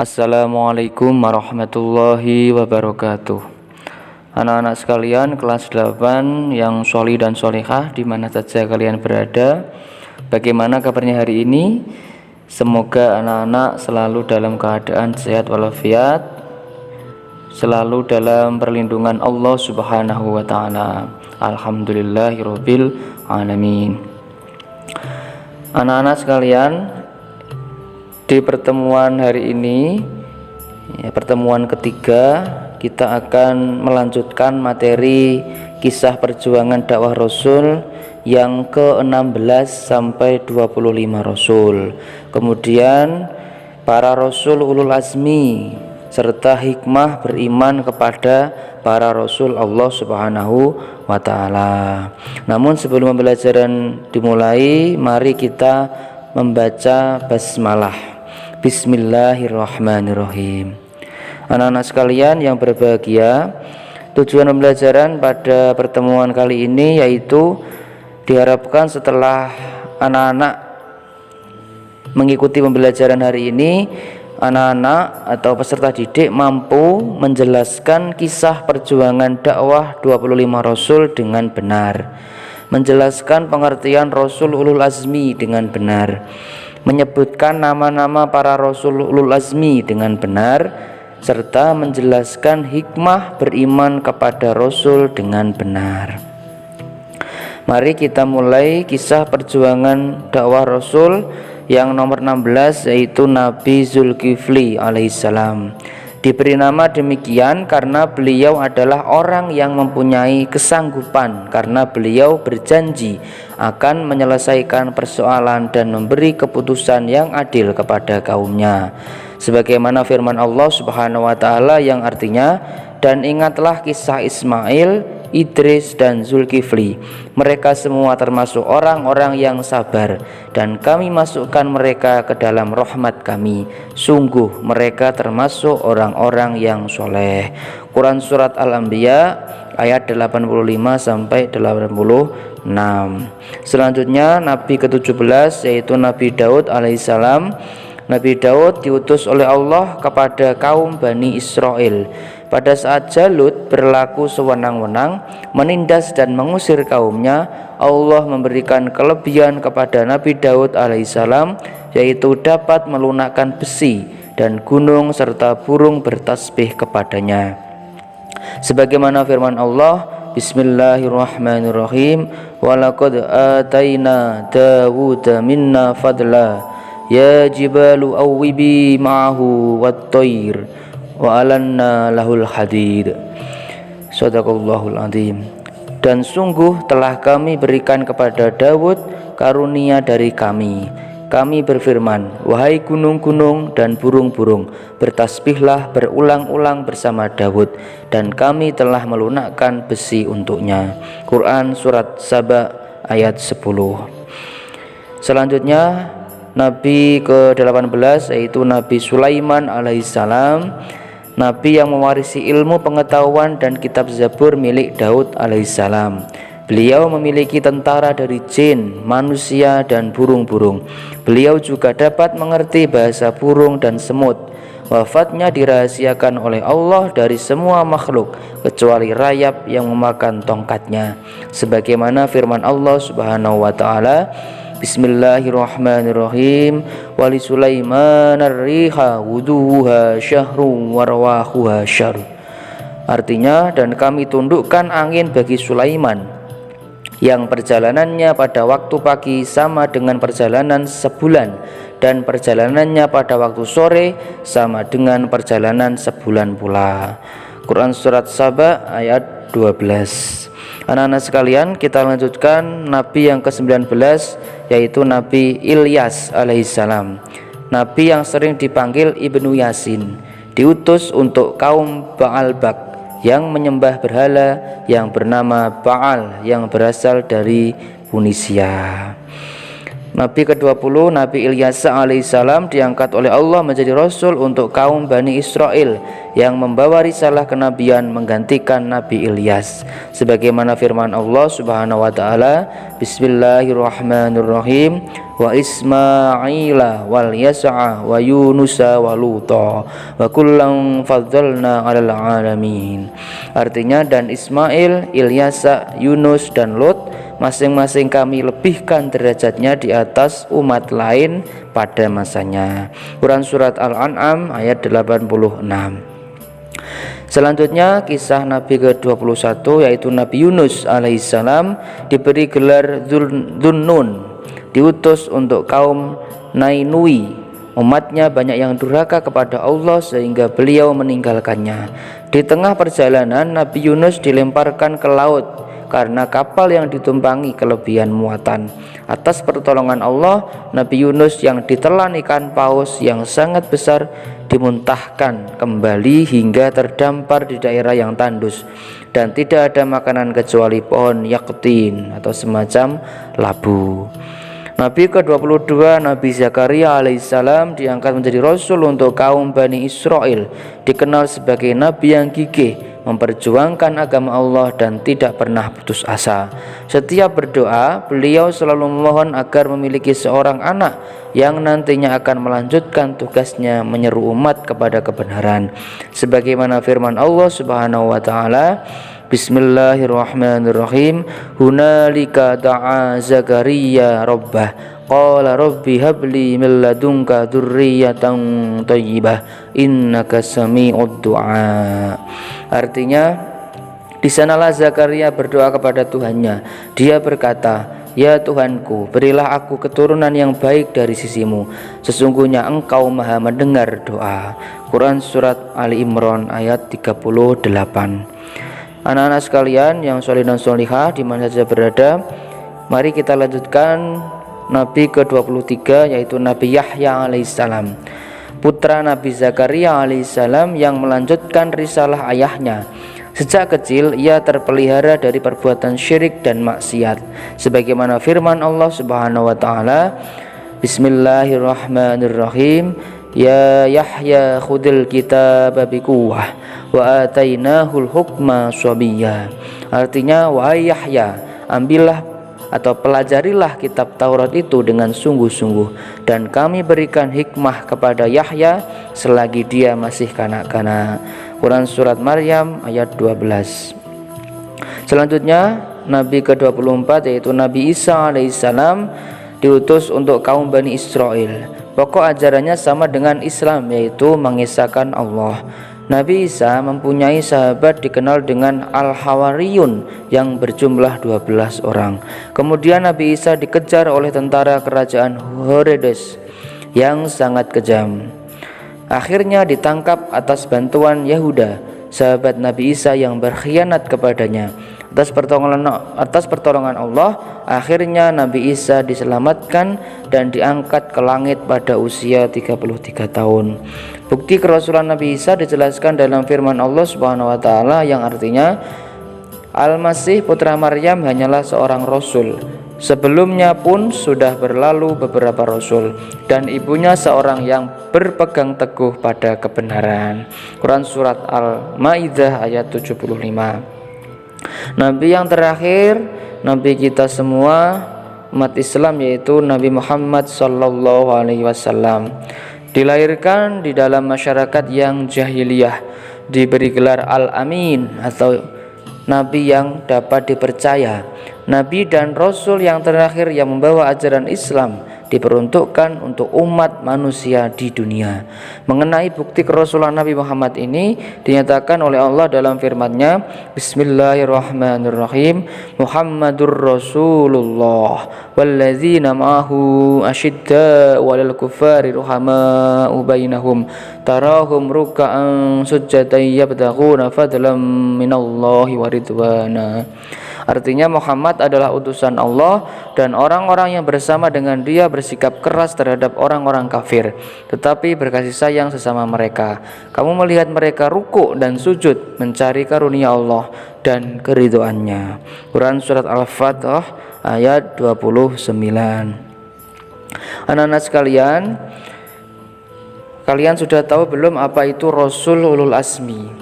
Assalamualaikum warahmatullahi wabarakatuh. Anak-anak sekalian kelas 8 yang sholih dan sholihah di mana saja kalian berada, bagaimana kabarnya hari ini? Semoga anak-anak selalu dalam keadaan sehat walafiat, selalu dalam perlindungan Allah Subhanahu wa taala. Alhamdulillahirabbil alamin. Anak-anak sekalian, di pertemuan hari ini, pertemuan ketiga, kita akan melanjutkan materi kisah perjuangan dakwah Rasul yang ke-16 sampai 25 Rasul. Kemudian para Rasul ulul azmi serta hikmah beriman kepada para Rasul Allah Subhanahu wa ta'ala. Namun sebelum pembelajaran dimulai, mari kita membaca basmalah. Bismillahirrahmanirrahim. Anak-anak sekalian yang berbahagia, tujuan pembelajaran pada pertemuan kali ini yaitu diharapkan setelah anak-anak mengikuti pembelajaran hari ini, anak-anak atau peserta didik mampu menjelaskan kisah perjuangan dakwah 25 Rasul dengan benar, menjelaskan pengertian Rasul ulul azmi dengan benar, menyebutkan nama-nama para Rasul ulul azmi dengan benar, serta menjelaskan hikmah beriman kepada Rasul dengan benar. Mari kita mulai kisah perjuangan dakwah Rasul yang nomor 16, yaitu Nabi Zulkifli alaihissalam. Diberi nama demikian karena beliau adalah orang yang mempunyai kesanggupan, karena beliau berjanji akan menyelesaikan persoalan dan memberi keputusan yang adil kepada kaumnya, sebagaimana firman Allah Subhanahu wa ta'ala yang artinya, dan ingatlah kisah Ismail, Idris dan Zulkifli. Mereka semua termasuk orang-orang yang sabar, dan kami masukkan mereka ke dalam rahmat kami. Sungguh mereka termasuk orang-orang yang soleh. Quran Surat Al-Anbiya ayat 85 sampai 86. Selanjutnya Nabi ke-17 yaitu Nabi Daud alaihissalam. Nabi Daud diutus oleh Allah kepada kaum Bani Israel. Pada saat Jalut berlaku sewenang-wenang menindas dan mengusir kaumnya, Allah memberikan kelebihan kepada Nabi Daud alaihissalam, yaitu dapat melunakkan besi dan gunung serta burung bertasbih kepadanya. Sebagaimana firman Allah, Bismillahirrahmanirrahim, walaqad ataina Dawuda minna fadla ya jibalu awwibi ma'ahu wat-thair wa alanna lahul hadid. Shadaqallahul azim. Dan sungguh telah kami berikan kepada Daud karunia dari kami. Kami berfirman, wahai gunung-gunung dan burung-burung, bertasbihlah berulang-ulang bersama Daud, dan kami telah melunakkan besi untuknya. Quran Surat Saba ayat 10. Selanjutnya Nabi ke-18 yaitu Nabi Sulaiman alaihissalam. Nabi yang mewarisi ilmu pengetahuan dan kitab Zabur milik Daud alaihissalam. Beliau memiliki tentara dari jin, manusia dan burung-burung. Beliau juga dapat mengerti bahasa burung dan semut. Wafatnya dirahasiakan oleh Allah dari semua makhluk kecuali rayap yang memakan tongkatnya, sebagaimana firman Allah Subhanahu wa ta'ala, Bismillahirrahmanirrahim, wali Sulaiman ar-riha wuduha syahrum warwahuha syahr. Artinya, dan kami tundukkan angin bagi Sulaiman yang perjalanannya pada waktu pagi sama dengan perjalanan sebulan, dan perjalanannya pada waktu sore sama dengan perjalanan sebulan pula. Quran Surat Saba ayat 12. Anak-anak sekalian, kita lanjutkan Nabi yang ke-19 yaitu Nabi Ilyas alaihissalam. Nabi yang sering dipanggil Ibnu Yasin, diutus untuk kaum Baalbak yang menyembah berhala yang bernama Baal yang berasal dari Tunisia. Nabi ke-20 Nabi Ilyas alaihissalam diangkat oleh Allah menjadi Rasul untuk kaum Bani Israel yang membawa risalah kenabian menggantikan Nabi Ilyas, sebagaimana firman Allah Subhanahu wa ta'ala, Bismillahirrahmanirrahim, wa Ismaila wal Yas'a wa Yunusa wa Luta wa kullam faddalna 'alal 'alamin. Artinya, dan Ismail, Ilyasa, Yunus dan Lut masing-masing kami lebihkan derajatnya di atas umat lain pada masanya. Quran surat Al-An'am ayat 86. Selanjutnya kisah Nabi ke-21 yaitu Nabi Yunus alaihissalam diberi gelar Dhunnun, diutus untuk kaum Nainui. Umatnya banyak yang durhaka kepada Allah sehingga beliau meninggalkannya. Di tengah perjalanan Nabi Yunus dilemparkan ke laut karena kapal yang ditumpangi kelebihan muatan. Atas pertolongan Allah, Nabi Yunus yang ditelan ikan paus yang sangat besar dimuntahkan kembali hingga terdampar di daerah yang tandus dan tidak ada makanan kecuali pohon yaktin atau semacam labu. Nabi ke-22 Nabi Zakaria alaihissalam diangkat menjadi rasul untuk kaum Bani Israel, dikenal sebagai nabi yang gigih memperjuangkan agama Allah dan tidak pernah putus asa. Setiap berdoa, beliau selalu memohon agar memiliki seorang anak yang nantinya akan melanjutkan tugasnya menyeru umat kepada kebenaran. Sebagaimana firman Allah Subhanahu wa taala, Bismillahirrahmanirrahim. Hunalika da'a Zakaria rabbah qala rabbi habli min ladunka dzurriyyatan thayyibah innaka sami'ud du'a. Artinya, di sanalah Zakaria berdoa kepada Tuhannya. Dia berkata, ya Tuhanku, berilah aku keturunan yang baik dari sisimu. Sesungguhnya Engkau maha mendengar doa. Quran surat Ali Imran ayat 38. Anak-anak sekalian yang soleh dan solihah di mana saja berada, mari kita lanjutkan Nabi ke-23 yaitu Nabi Yahya alaihissalam, putra Nabi Zakaria alaihissalam yang melanjutkan risalah ayahnya. Sejak kecil ia terpelihara dari perbuatan syirik dan maksiat, sebagaimana firman Allah Subhanahu wa taala, Bismillahirrahmanirrahim. Ya Yahya khudil kitaba biquwwah wa atainahul hukma sabiyya. Artinya, wahai Yahya, ambillah atau pelajarilah kitab Taurat itu dengan sungguh-sungguh, dan kami berikan hikmah kepada Yahya selagi dia masih kanak-kanak. Quran surat Maryam ayat 12. Selanjutnya Nabi ke-24 yaitu Nabi Isa alaihissalam diutus untuk kaum Bani Israel. Pokok ajarannya sama dengan Islam, yaitu mengesahkan Allah. Nabi Isa mempunyai sahabat dikenal dengan Al-Hawariyun yang berjumlah 12 orang. Kemudian Nabi Isa dikejar oleh tentara kerajaan Herodes yang sangat kejam. Akhirnya ditangkap atas bantuan Yahuda, sahabat Nabi Isa yang berkhianat kepadanya. Atas pertolongan Allah, akhirnya Nabi Isa diselamatkan dan diangkat ke langit pada usia 33 tahun. Bukti kerasulan Nabi Isa dijelaskan dalam firman Allah Subhanahu wa taala yang artinya, Al-Masih putra Maryam hanyalah seorang rasul. Sebelumnya pun sudah berlalu beberapa rasul, dan ibunya seorang yang berpegang teguh pada kebenaran. Quran surat Al-Maidah ayat 75. Nabi yang terakhir, Nabi kita semua umat Islam, yaitu Nabi Muhammad sallallahu alaihi wasallam, dilahirkan di dalam masyarakat yang jahiliyah, diberi gelar Al-Amin atau Nabi yang dapat dipercaya. Nabi dan Rasul yang terakhir yang membawa ajaran Islam diperuntukkan untuk umat manusia di dunia. Mengenai bukti kerasulan Nabi Muhammad ini dinyatakan oleh Allah dalam firman-Nya, Bismillahirrahmanirrahim. Muhammadur Rasulullah walladzina ma'ahu asyidda'u 'alal kuffari ruhama'u bainahum tarahum ruk'an sujjadan yabtaghuna fadlan minallahi wa ridwana. Artinya, Muhammad adalah utusan Allah dan orang-orang yang bersama dengan dia bersikap keras terhadap orang-orang kafir, tetapi berkasih sayang sesama mereka. Kamu melihat mereka ruku' dan sujud mencari karunia Allah dan keridhoannya. Quran surat Al-Fatih ayat 29. Anak-anak sekalian, kalian sudah tahu belum apa itu Rasul Ulul Azmi?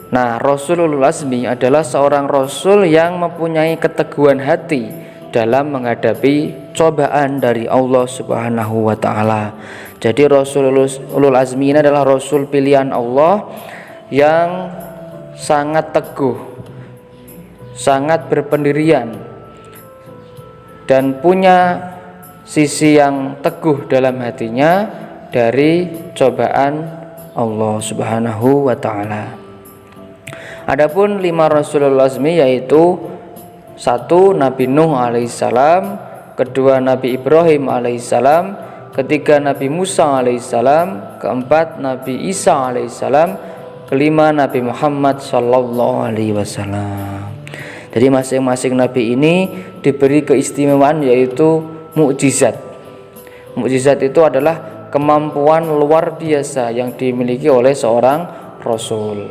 Nah, Rasul Ulul Azmi adalah seorang Rasul yang mempunyai keteguhan hati dalam menghadapi cobaan dari Allah Subhanahu wa taala. Jadi Rasul ulul azmi ini adalah rasul pilihan Allah yang sangat teguh, sangat berpendirian, dan punya sisi yang teguh dalam hatinya dari cobaan Allah Subhanahu wa taala. Adapun 5 Rasulul azmi yaitu 1. Nabi Nuh alaihissalam, kedua Nabi Ibrahim alaihissalam, ketiga Nabi Musa alaihissalam, keempat Nabi Isa alaihissalam, kelima Nabi Muhammad sallallahu alaihi wasallam. Jadi masing-masing nabi ini diberi keistimewaan yaitu mukjizat. Mukjizat itu adalah kemampuan luar biasa yang dimiliki oleh seorang rasul.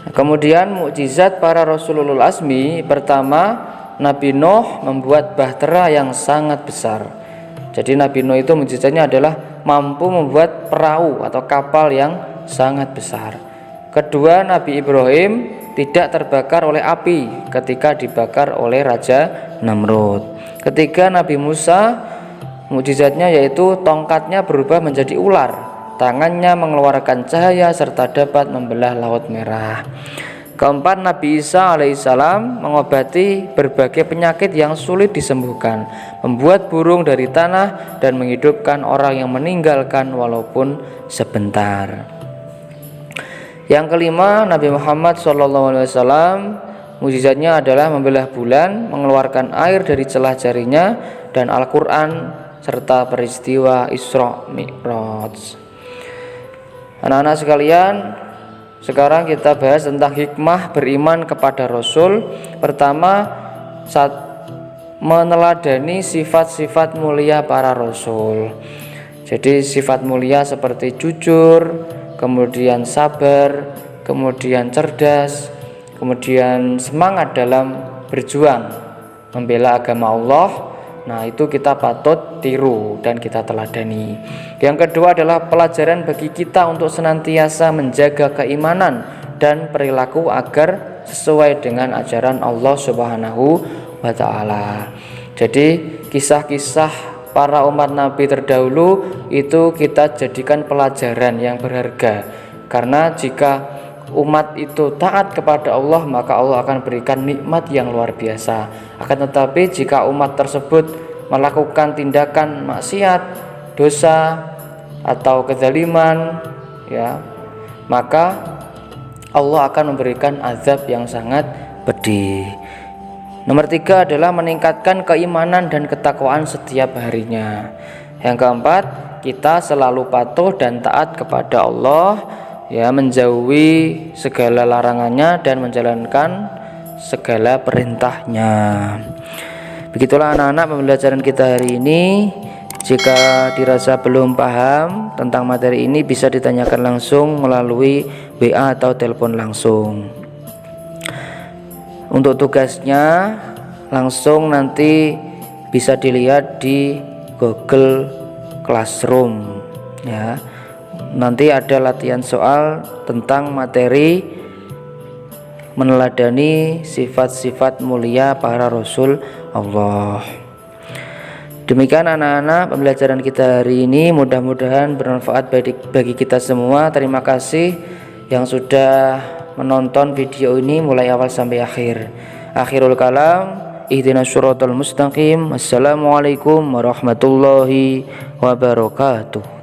Kemudian mukjizat para rasulul azmi, pertama Nabi Nuh membuat bahtera yang sangat besar. Jadi Nabi Nuh itu mukjizatnya adalah mampu membuat perahu atau kapal yang sangat besar. Kedua, Nabi Ibrahim tidak terbakar oleh api ketika dibakar oleh Raja Namrud. Ketiga, Nabi Musa mukjizatnya yaitu tongkatnya berubah menjadi ular, tangannya mengeluarkan cahaya serta dapat membelah Laut Merah. Keempat, Nabi Isa alaihissalam mengobati berbagai penyakit yang sulit disembuhkan, membuat burung dari tanah dan menghidupkan orang yang meninggalkan walaupun sebentar. Yang kelima, Nabi Muhammad SAW mukjizatnya adalah membelah bulan, mengeluarkan air dari celah jarinya, dan Al-Quran serta peristiwa Isra Mi'raj. Anak-anak sekalian, sekarang kita bahas tentang hikmah beriman kepada Rasul. Pertama, meneladani sifat-sifat mulia para Rasul. Jadi sifat mulia seperti jujur, kemudian sabar, kemudian cerdas, kemudian semangat dalam berjuang membela agama Allah. Nah, itu kita patut tiru dan kita teladani. Yang kedua adalah pelajaran bagi kita untuk senantiasa menjaga keimanan dan perilaku agar sesuai dengan ajaran Allah Subhanahu wa taala. Jadi kisah-kisah para umat Nabi terdahulu itu kita jadikan pelajaran yang berharga, karena jika umat itu taat kepada Allah maka Allah akan berikan nikmat yang luar biasa. Akan tetapi jika umat tersebut melakukan tindakan maksiat, dosa atau kezaliman, ya, maka Allah akan memberikan azab yang sangat pedih. Nomor 3 adalah meningkatkan keimanan dan ketakwaan setiap harinya. Yang keempat, kita selalu patuh dan taat kepada Allah, ya, menjauhi segala larangannya dan menjalankan segala perintahnya. Begitulah anak-anak pembelajaran kita hari ini. Jika dirasa belum paham tentang materi ini bisa ditanyakan langsung melalui WA atau telepon langsung. Untuk tugasnya langsung nanti bisa dilihat di Google Classroom, ya. Nanti ada latihan soal tentang materi meneladani sifat-sifat mulia para Rasul Allah. Demikian anak-anak pembelajaran kita hari ini, mudah-mudahan bermanfaat bagi kita semua. Terima kasih yang sudah menonton video ini mulai awal sampai akhir. Akhirul kalam, ihdinas syiratal mustaqim. Assalamualaikum warahmatullahi wabarakatuh.